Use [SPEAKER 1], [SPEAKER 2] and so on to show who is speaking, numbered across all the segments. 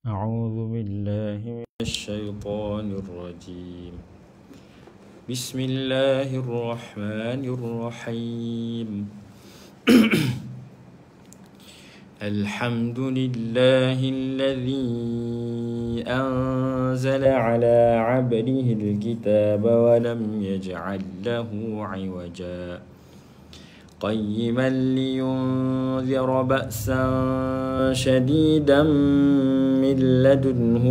[SPEAKER 1] أعوذ بالله من الشيطان الرجيم. بسم الله الرحمن الرحيم. الحمد لله الذي أنزل على عبده الكتاب ولم يجعل له عوجا قيما لينذر بأسا شديدا من لدنه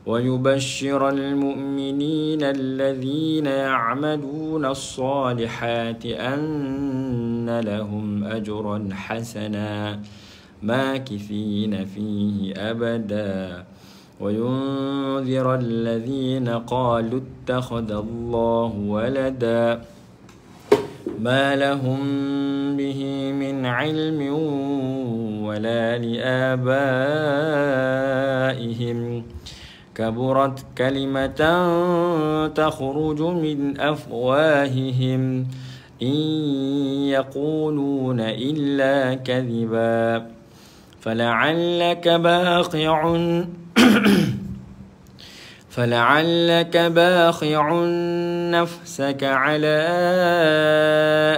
[SPEAKER 1] ويبشر المؤمنين الذين يعملون الصالحات أن لهم أجرا حسنا ماكثين فيه أبدا وينذر الذين قالوا اتخذ الله ولدا ما لهم به من علم ولا لآبائهم كبرت كلمة تخرج من أفواههم إن يقولون إلا كذبا فلعلك باخع نفسك على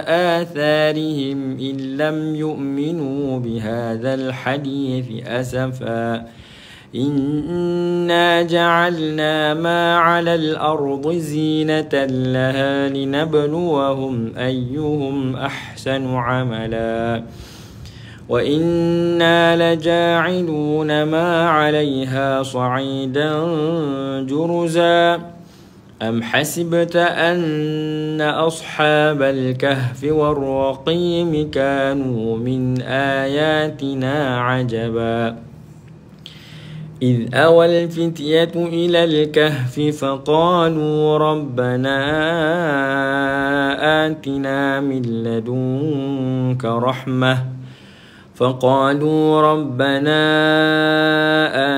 [SPEAKER 1] آثارهم إن لم يؤمنوا بهذا الحديث أسفا إنا جعلنا ما على الأرض زينة لها لنبلوهم أيهم أحسن عملا وإنا لجاعلون ما عليها صعيدا جرزا أم حسبت أن أصحاب الكهف والرقيم كانوا من آياتنا عجبا إذ أوى الفتية إلى الكهف فقالوا ربنا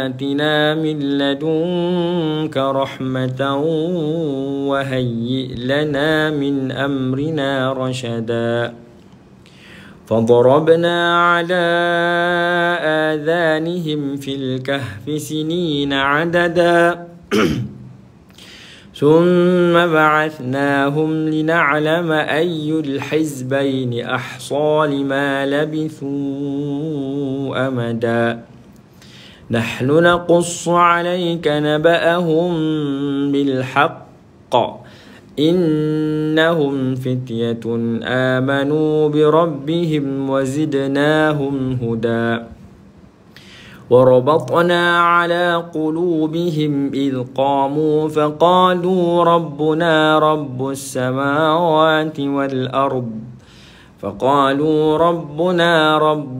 [SPEAKER 1] آتنا من لدنك رحمة وهيئ لنا من أمرنا رشدا فضربنا على آذانهم في الكهف سنين عددا ثم بعثناهم لنعلم أي الحزبين أحصى لما لبثوا أمدا نحن نقص عليك نبأهم بالحق إنهم فتية آمنوا بربهم وزدناهم هدى وربطنا على قلوبهم إذ قاموا فقالوا ربنا رب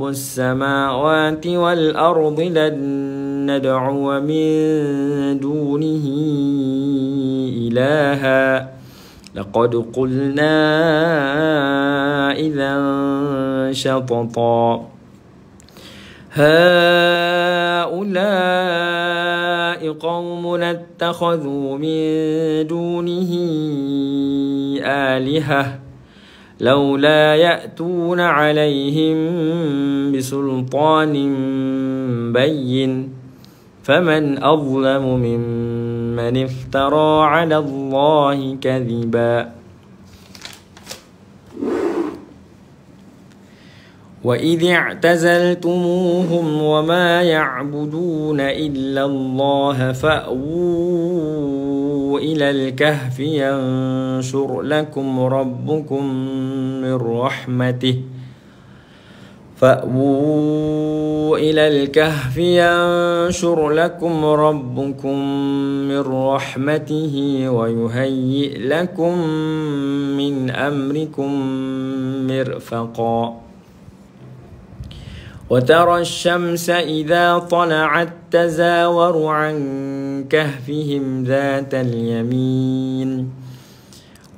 [SPEAKER 1] السماوات والأرض لن ندعو من دونه إلها لقد قلنا إذا شططا هؤلاء قوم اتخذوا من دونه آلهة لولا يأتون عليهم بسلطان بين فمن أظلم ممن افترى على الله كذبا وإذ اعتزلتموهم وما يعبدون إلا الله فأووا إلى الكهف ينشر لكم ربكم من رحمته ويهيئ لكم من أمركم مرفقا وترى الشمس إذا طلعت تزاور عن كهفهم ذات اليمين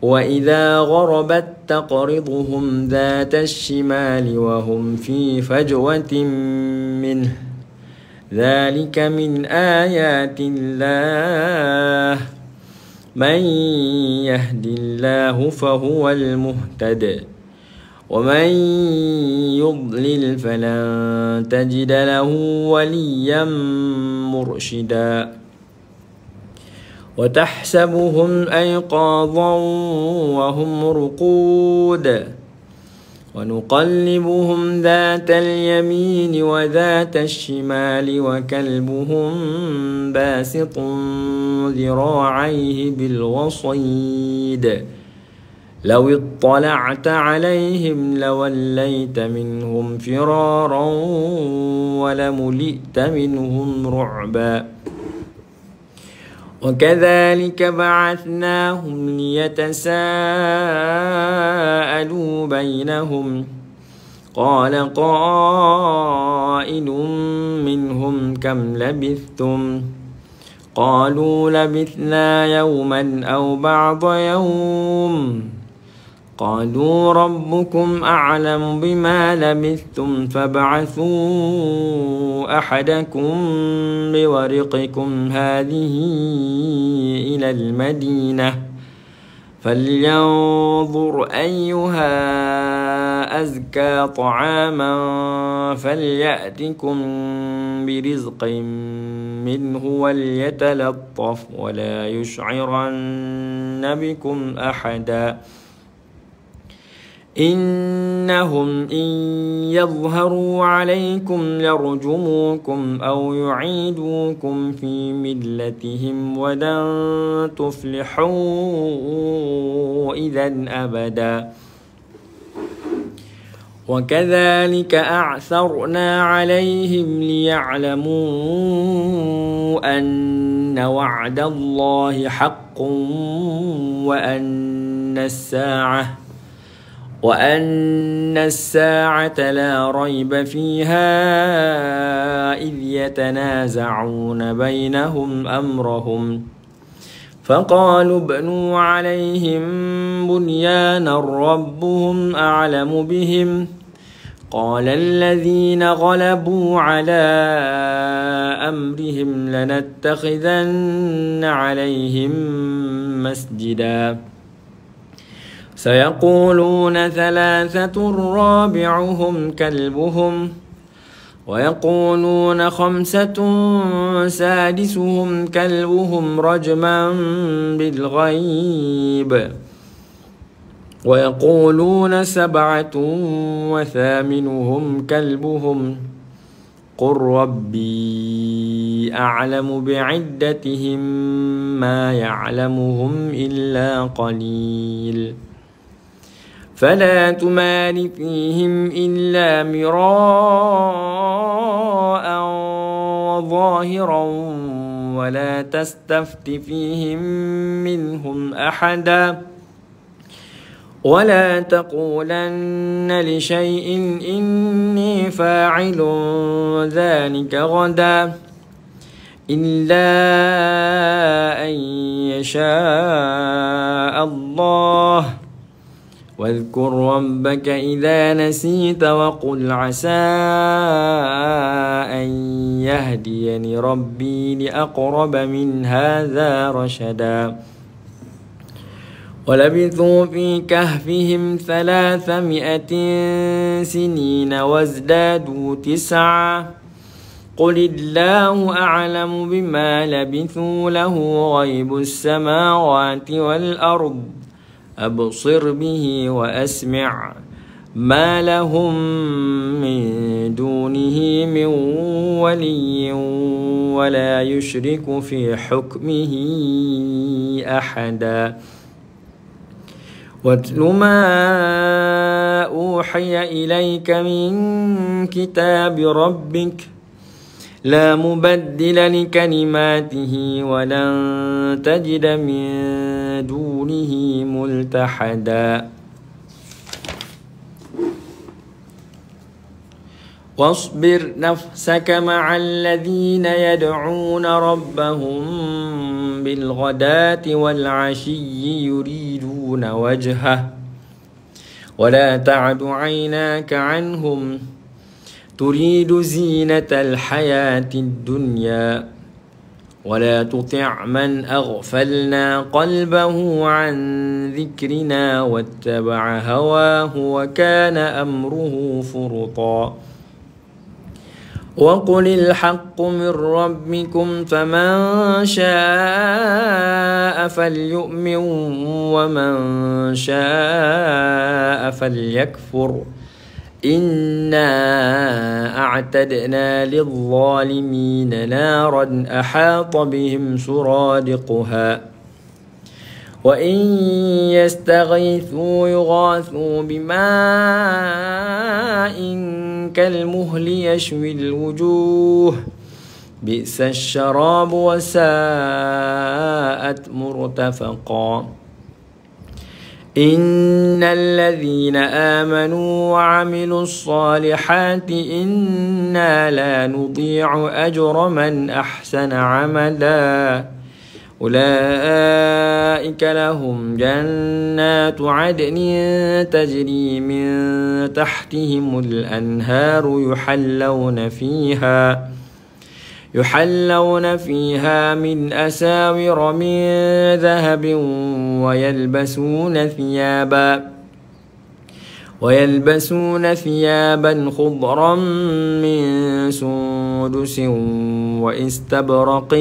[SPEAKER 1] وإذا غربت تقرضهم ذات الشمال وهم في فجوة منه ذلك من آيات الله من يهد الله فهو المهتد ومن يضلل فلن تجد له وليا مرشدا وتحسبهم أيقاظا وهم رقود ونقلبهم ذات اليمين وذات الشمال وكلبهم باسط ذراعيه بالوصيد لو اطلعت عليهم لوليت منهم فرارا ولملئت منهم رعبا وكذلك بعثناهم ليتساءلوا بينهم قال قائل منهم كم لبثتم قالوا لبثنا يوما أو بعض يوم قالوا ربكم أعلم بما لبثتم فابعثوا أحدكم بورقكم هذه إلى المدينة فلينظر أيها أزكى طعاما فليأتكم برزق منه وليتلطف ولا يشعرن بكم أحدا إنهم إن يظهروا عليكم يرجموكم أو يعيدوكم في ملتهم ولن تفلحوا إذا أبدا وكذلك أعثرنا عليهم ليعلموا أن وعد الله حق وأن الساعة لا ريب فيها إذ يتنازعون بينهم أمرهم فقالوا ابنوا عليهم بنيانا ربهم أعلم بهم قال الذين غلبوا على أمرهم لنتخذن عليهم مسجدا سيقولون ثلاثة رابعهم كلبهم ويقولون خمسة سادسهم كلبهم رجما بالغيب ويقولون سبعة وثامنهم كلبهم قل ربي أعلم بعدتهم ما يعلمهم إلا قليل فلا تمار فيهم إلا مراء ظاهرا ولا تستفت فيهم منهم أحدا ولا تقولن لشيء إني فاعل ذلك غدا إلا أن يشاء الله واذكر ربك إذا نسيت وقل عسى أن يهديني ربي لأقرب من هذا رشدا ولبثوا في كهفهم 300 سنين وازدادوا 9 قل الله أعلم بما لبثوا له غيب السماوات والأرض أبصر به وأسمع ما لهم من دونه من ولي ولا يشرك في حكمه أحدا واتل ما أوحي إليك من كتاب ربك لا مبدل لكلماته ولن تجد من دونه ملتحدا واصبر نفسك مع الذين يدعون ربهم بالغداة والعشي يريدون وجهه ولا تعد عيناك عنهم تريد زينة الحياة الدنيا ولا تطع من أغفلنا قلبه عن ذكرنا واتبع هواه وكان أمره فرطا وقل الحق من ربكم فمن شاء فليؤمن ومن شاء فليكفر إنا أعتدنا للظالمين نارا أحاط بهم سرادقها وإن يستغيثوا يغاثوا بماء كالمهل يشوي الوجوه بئس الشراب وساءت مرتفقا إن الذين آمنوا وعملوا الصالحات إنا لا نضيع أجر من أحسن عملا أولئك لهم جنات عدن تجري من تحتهم الأنهار يحلون فيها من أساور من ذهب ويلبسون ثيابا خضرا من سندس واستبرق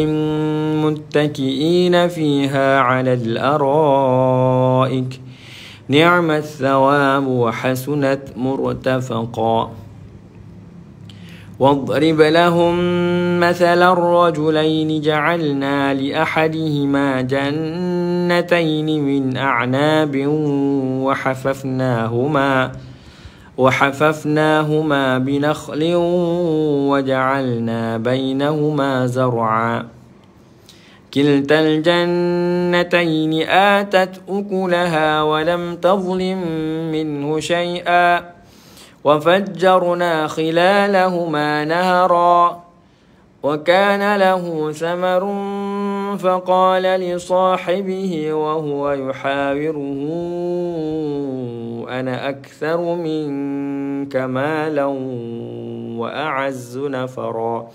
[SPEAKER 1] متكئين فيها على الأرائك نعم الثواب وحسنت مرتفقا واضرب لهم مثل الرجلين جعلنا لأحدهما جنتين من أعناب وحففناهما بنخل وجعلنا بينهما زرعا كلتا الجنتين آتت أكلها ولم تظلم منه شيئا وفجرنا خلالهما نهرا وكان له ثمر فقال لصاحبه وهو يحاوره أنا أكثر منك مالا وأعز نفرا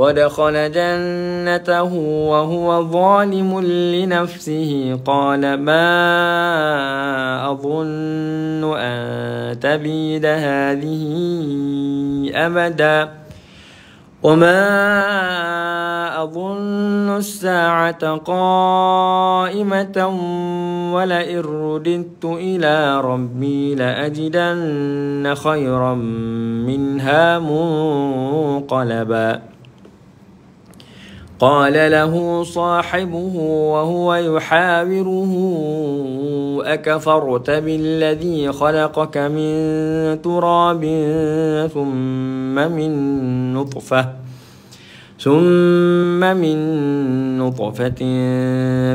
[SPEAKER 1] ودخل جنته وهو ظالم لنفسه قال ما أظن أن تبيد هذه أبدا وما أظن الساعة قائمة ولئن رددت إلى ربي لأجدن خيرا منها منقلبا قال له صاحبه وهو يحاوره أكفرت بالذي خلقك من تراب ثم من نطفة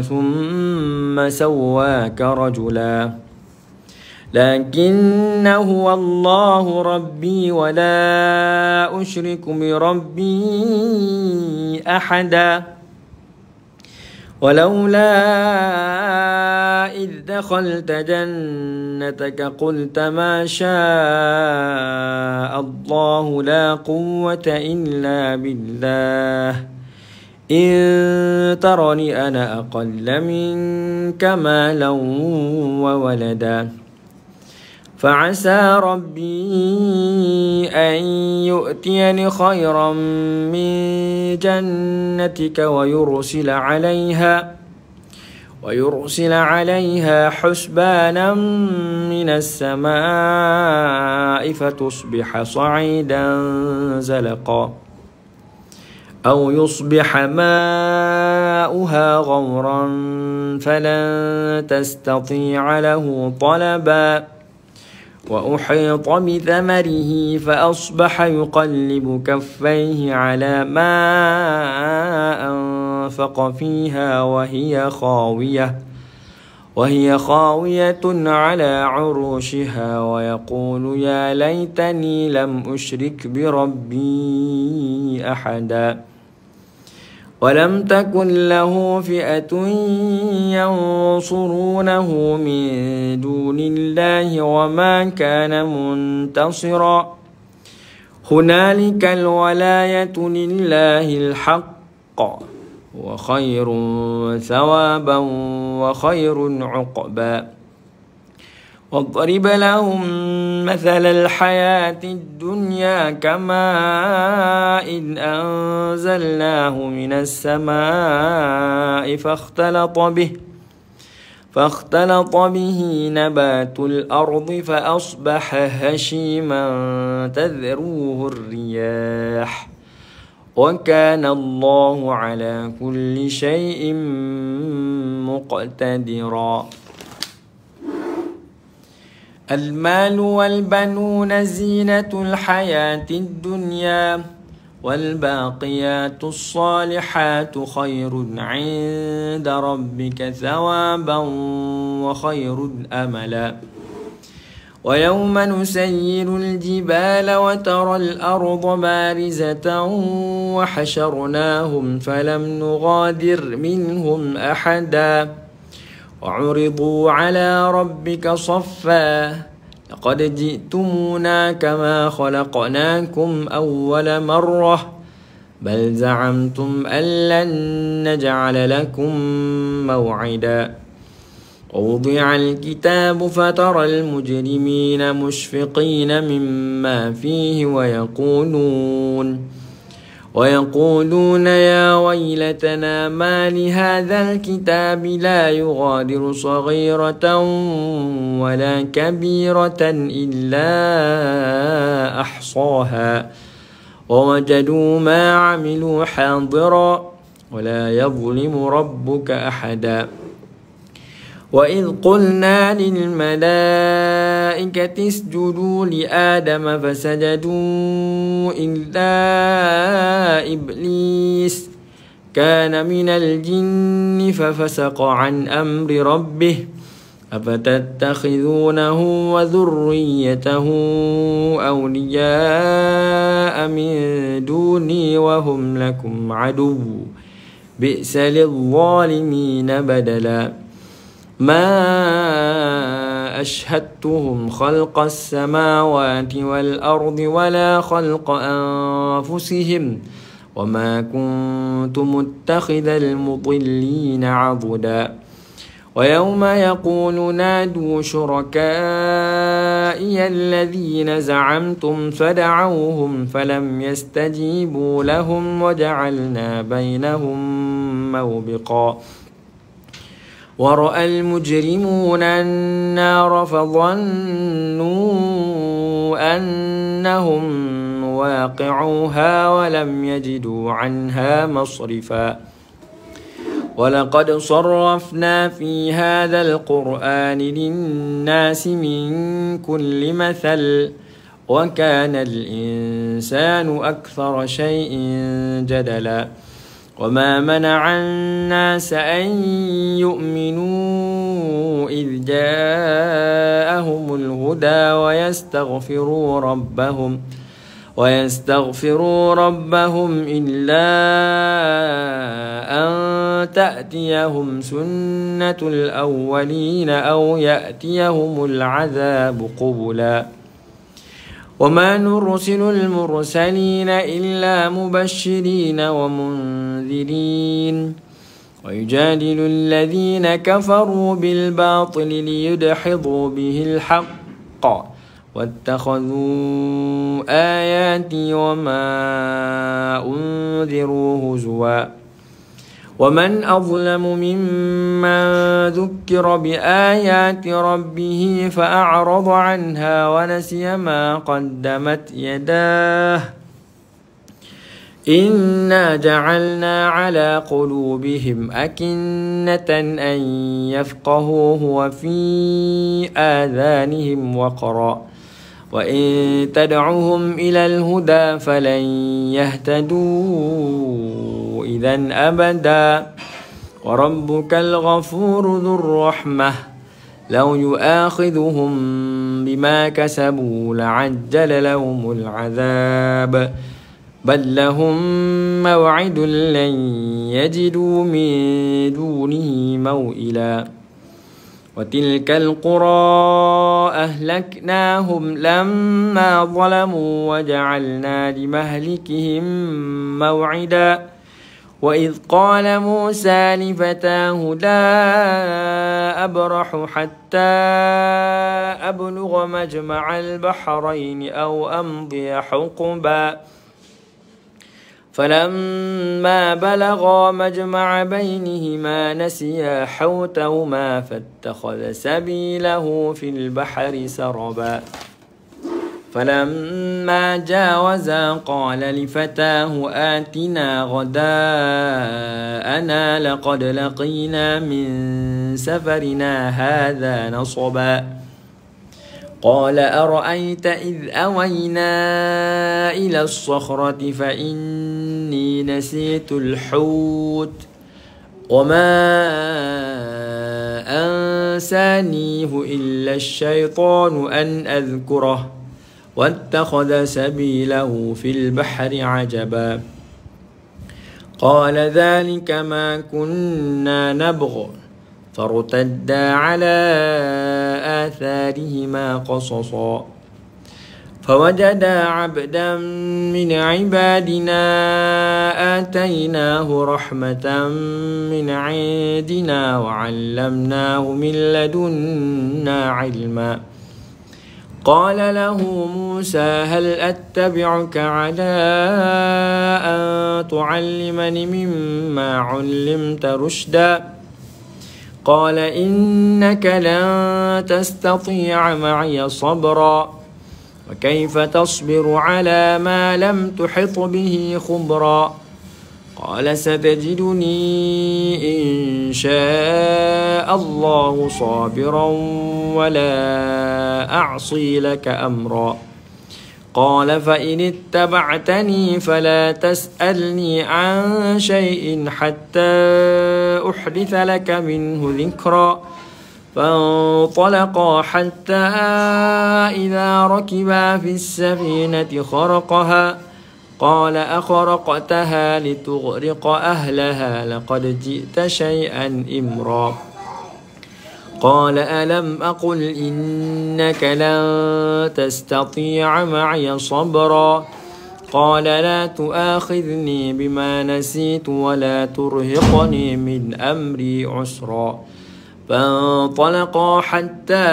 [SPEAKER 1] ثم سواك رجلا لكن هو الله ربي ولا أشرك بربي أحدا ولولا إذ دخلت جنتك قلت ما شاء الله لا قوة إلا بالله إن ترني أنا أقل منك مالا وولدا فعسى ربي أن يؤتيني خيرا من جنتك ويرسل عليها حسبانا من السماء فتصبح صعيدا زلقا أو يصبح ماؤها غورا فلن تستطيع له طلبا وأحيط بثمره فأصبح يقلب كفيه على ما أنفق فيها وهي خاوية على عروشها ويقول يا ليتني لم أشرك بربي أحدا ولم تكن له فئة ينصرونه من دون الله وما كان منتصرا هنالك الولاية لله الحق وخير ثوابا وخير عقبا واضرب لهم مثل الحياة الدنيا كماء إن أنزلناه من السماء فاختلط به نبات الأرض فأصبح هشيما تذروه الرياح وكان الله على كل شيء مقتدرا المال والبنون زينة الحياة الدنيا والباقيات الصالحات خير عند ربك ثوابا وخير أملا ويوم نسير الجبال وترى الأرض بارزة وحشرناهم فلم نغادر منهم أحدا وعرضوا على ربك صفا لقد جئتمونا كما خلقناكم أول مرة بل زعمتم أن لن نجعل لكم موعدا ووضع الكتاب فترى المجرمين مشفقين مما فيه ويقولون يا ويلتنا ما لهذا الكتاب لا يغادر صغيرة ولا كبيرة إلا أحصاها ووجدوا ما عملوا حاضرا ولا يظلم ربك أحدا وإذ قلنا للملائكة اسجدوا لآدم فسجدوا إلا إبليس كان من الجن ففسق عن أمر ربه أفتتخذونه وذريته أولياء من دوني وهم لكم عدو بئس للظالمين بدلا ما أشهدتهم خلق السماوات والأرض ولا خلق أنفسهم وما كنت متخذ المضلين عضدا ويوم يقول نادوا شركائي الذين زعمتم فدعوهم فلم يستجيبوا لهم وجعلنا بينهم موبقا ورأى المجرمون النار فظنوا أنهم واقعوها ولم يجدوا عنها مصرفا ولقد صرفنا في هذا القرآن للناس من كل مثل وكان الإنسان أكثر شيء جدلا وما منع الناس أن يؤمنوا إذ جاءهم الهدى ويستغفروا ربهم إلا أن تأتيهم سنة الأولين أو يأتيهم العذاب قبلا وما نرسل المرسلين إلا مبشرين ومنذرين ويجادل الذين كفروا بالباطل ليدحضوا به الحق واتخذوا آياتي وما أنذروا هزوا ومن أظلم ممن ذكر بآيات ربه فأعرض عنها ونسي ما قدمت يداه إنا جعلنا على قلوبهم أكنة أن يفقهوه وفي آذانهم وقرا وإن تدعوهم إلى الهدى فلن يهتدوا إذن أبدا وربك الغفور ذو الرحمة لو يؤاخذهم بما كسبوا لعجل لهم العذاب بل لهم موعد لن يجدوا من دونه موئلا وتلك القرى أهلكناهم لما ظلموا وجعلنا لمهلكهم موعدا وإذ قال موسى لفتاه لا أبرح حتى أبلغ مجمع البحرين أو أمضي حقبا فلما بلغا مجمع بينهما نسيا حوتهما فاتخذ سبيله في البحر سربا فلما جاوزا قال لفتاه آتنا غداءنا لقد لقينا من سفرنا هذا نصبا قال أرأيت إذ أوينا إلى الصخرة فإني نسيت الحوت وما أنسانيه إلا الشيطان أن أذكره واتخذ سبيله في البحر عجبا قال ذلك ما كنا نبغ فارتدا على آثارهما قصصا فوجدا عبدا من عبادنا آتيناه رحمة من عندنا وعلمناه من لدنا علما قال له موسى هل أتبعك على أن تعلمني مما علمت رشدا قال إنك لن تستطيع معي صبرا وكيف تصبر على ما لم تحط به خبرا قال ستجدني إن شاء الله صابرا ولا أعصي لك أمرا قال فإن اتبعتني فلا تسألني عن شيء حتى أحدث لك منه ذكرا فانطلقا حتى إذا ركبا في السفينة خرقها قال أخرقتها لتغرق أهلها لقد جئت شيئا إمرا قال ألم أقل إنك لن تستطيع معي صبرا قال لا تؤاخذني بما نسيت ولا ترهقني من أمري عسرا فانطلقا حتى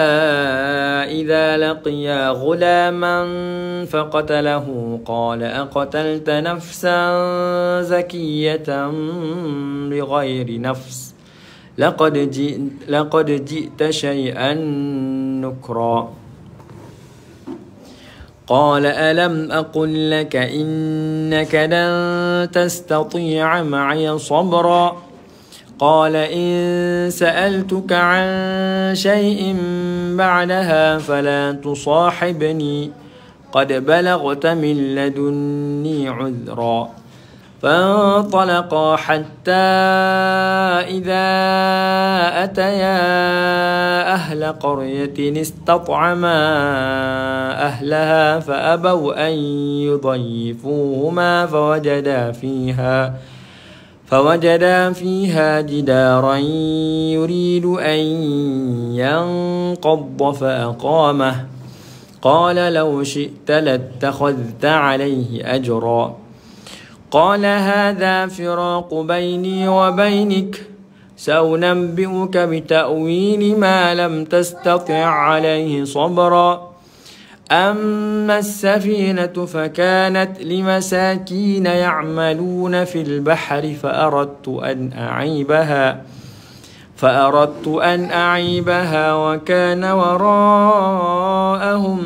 [SPEAKER 1] إذا لقيا غلاما فقتله قال أقتلت نفسا زكية بغير نفس لقد جئت شيئا نكرا قال ألم أقل لك إنك لن تستطيع معي صبرا قال إن سألتك عن شيء بعدها فلا تصاحبني قد بلغت من لدني عذرا فانطلقا حتى إذا أتيا أهل قرية استطعما أهلها فأبوا أن يضيفوهما فوجدا فيها جدارا يريد أن ينقض فأقامه قال لو شئت لاتخذت عليه أجرا قال هذا فراق بيني وبينك سأنبئك بتأويل ما لم تستطع عليه صبرا أما السفينة فكانت لمساكين يعملون في البحر فأردت أن أعيبها وكان وراءهم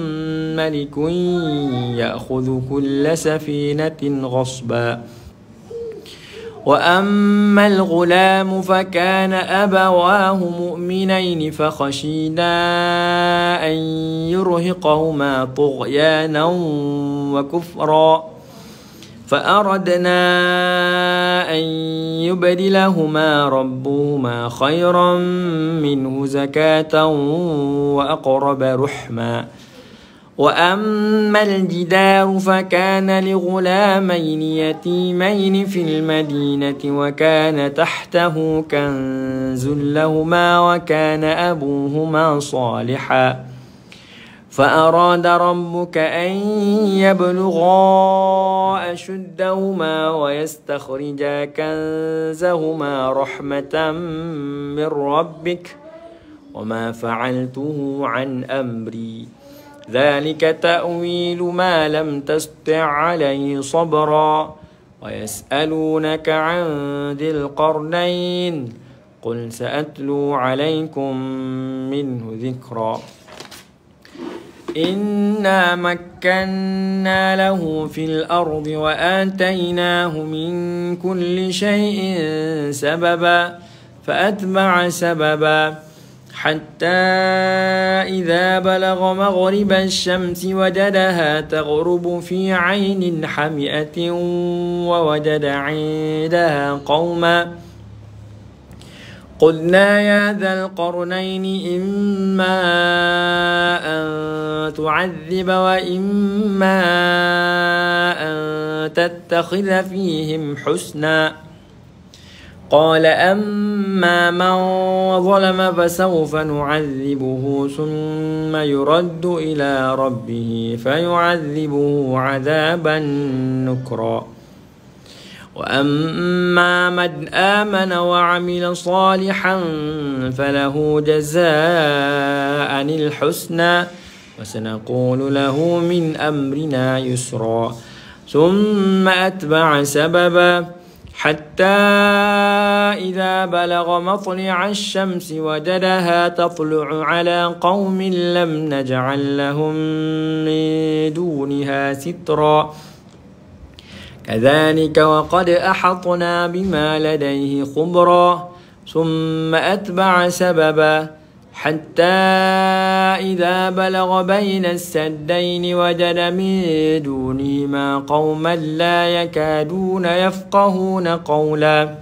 [SPEAKER 1] ملك يأخذ كل سفينة غصبا وأما الغلام فكان أبواه مؤمنين فخشينا أن يرهقهما طغيانا وكفرا فأردنا أن يبدلهما ربهما خيرا منه زكاة وأقرب رحما وأما الجدار فكان لغلامين يتيمين في المدينة وكان تحته كنز لهما وكان أبوهما صالحا فأراد ربك أن يبلغا أشدهما ويستخرجا كنزهما رحمة من ربك وما فعلته عن أمري ذلك تأويل ما لم تستطع عليه صبرا ويسألونك عن ذي القرنين قل سأتلو عليكم منه ذكرا إنا مكنا له في الأرض وآتيناه من كل شيء سببا فأتبع سببا حتى إذا بلغ مغرب الشمس وجدها تغرب في عين حمئة ووجد عندها قوما قلنا يا ذا القرنين إما أن تعذب وإما أن تتخذ فيهم حسنا قال أما من ظلم فسوف نعذبه ثم يرد إلى ربه فيعذبه عذابا نكرا وأما من آمن وعمل صالحا فله جزاء الحسنى وسنقول له من أمرنا يسرا ثم أتبع سببا حتى إذا بلغ مطلع الشمس وجدها تطلع على قوم لم نجعل لهم من دونها سترا كذلك وقد أحطنا بما لديه خبرا ثم أتبع سببا حتى إذا بلغ بين السدين وجد من دونهما قوما لا يكادون يفقهون قولا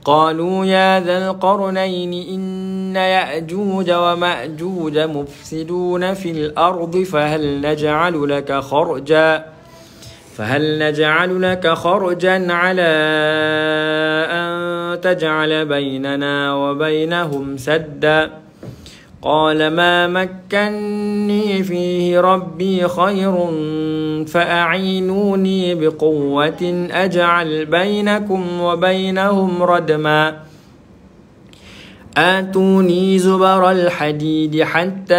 [SPEAKER 1] قالوا يا ذا القرنين إن يأجوج ومأجوج مفسدون في الأرض فهل نجعل لك خرجا على أن تجعل بيننا وبينهم سدا قال ما مكني فيه ربي خير فأعينوني بقوة أجعل بينكم وبينهم ردما آتوني زبر الحديد حتى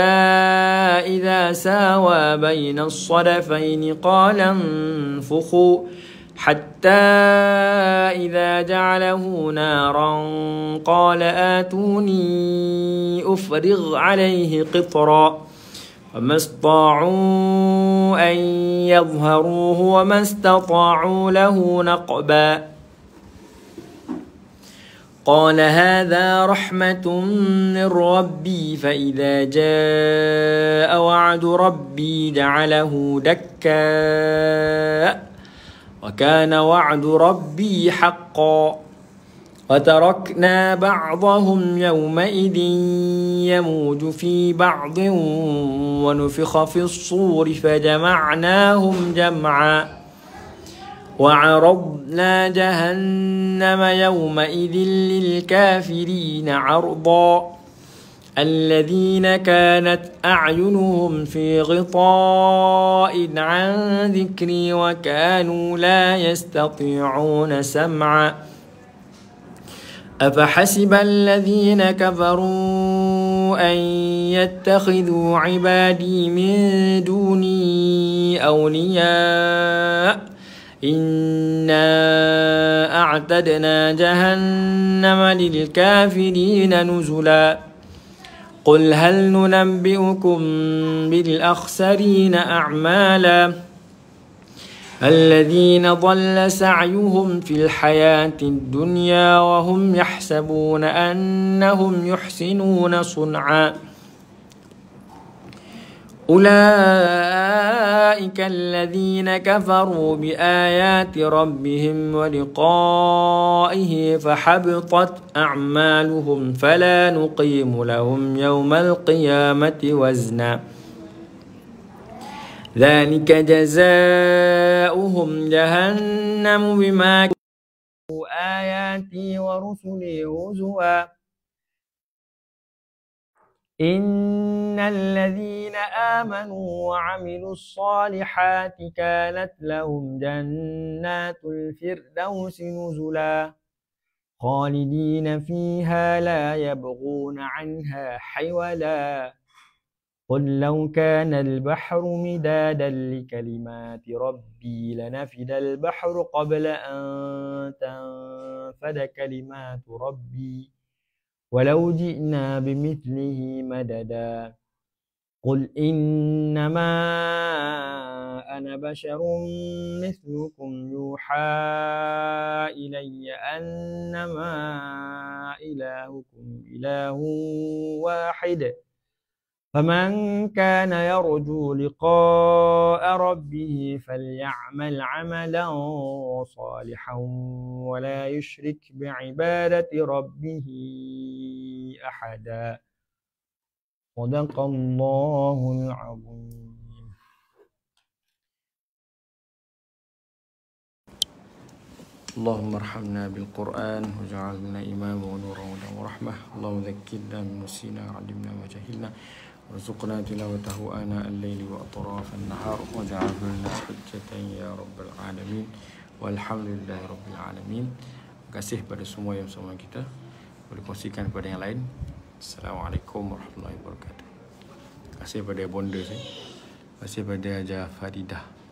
[SPEAKER 1] إذا ساوى بين الصدفين قال انفخوا حتى إذا جعله نارا قال آتوني أفرغ عليه قطرا وما استطاعوا أن يظهروه وما استطاعوا له نقبا قال هذا رحمة من ربي فإذا جاء وعد ربي جعله دكا وكان وعد ربي حقا وتركنا بعضهم يومئذ يموج في بعض ونفخ في الصور فجمعناهم جمعا وعرضنا جهنم يومئذ للكافرين عرضا الذين كانت أعينهم في غطاء عن ذكري وكانوا لا يستطيعون سمعا أفحسب الذين كفروا أن يتخذوا عبادي من دوني أولياء إنا أعتدنا جهنم للكافرين نزلا قل هل ننبئكم بالأخسرين أعمالا الذين ضل سعيهم في الحياة الدنيا وهم يحسبون أنهم يحسنون صنعا أولئك الذين كفروا بآيات ربهم ولقائه فحبطت أعمالهم فلا نقيم لهم يوم القيامة وزنا ذلك جزاؤهم جهنم بما كفروا آياتي ورسلي هزوا إن الذين آمنوا وعملوا الصالحات كانت لهم جنات الفردوس نزلا خالدين فيها لا يبغون عنها حولا قل لو كان البحر مدادا لكلمات ربي لنفد البحر قبل أن تنفد كلمات ربي ولو جئنا بمثله مددا قل إنما أنا بشر مثلكم يوحى إلي أنما إلهكم إله واحد فمن كان يرجو لقاء ربه فليعمل عملا صالحا ولا يشرك بعبادة ربه أحدا صدق الله العظيم. اللهم ارحمنا بالقرآن وجعلنا إماما ونورا ورحمة. اللهم ذكرنا من نسينا وعلمنا ما جهلنا وارزقنا تلاوته آناء الليل وأطراف النهار واجعله لنا حجة يا رب العالمين والحمد لله رب العالمين. Terima kasih pada semua yang bersama kita. Boleh kongsikan kepada yang lain. Assalamualaikum warahmatullahi wabarakatuh. Terima kasih pada bonda saya. Terima kasih pada Hajar Faridah.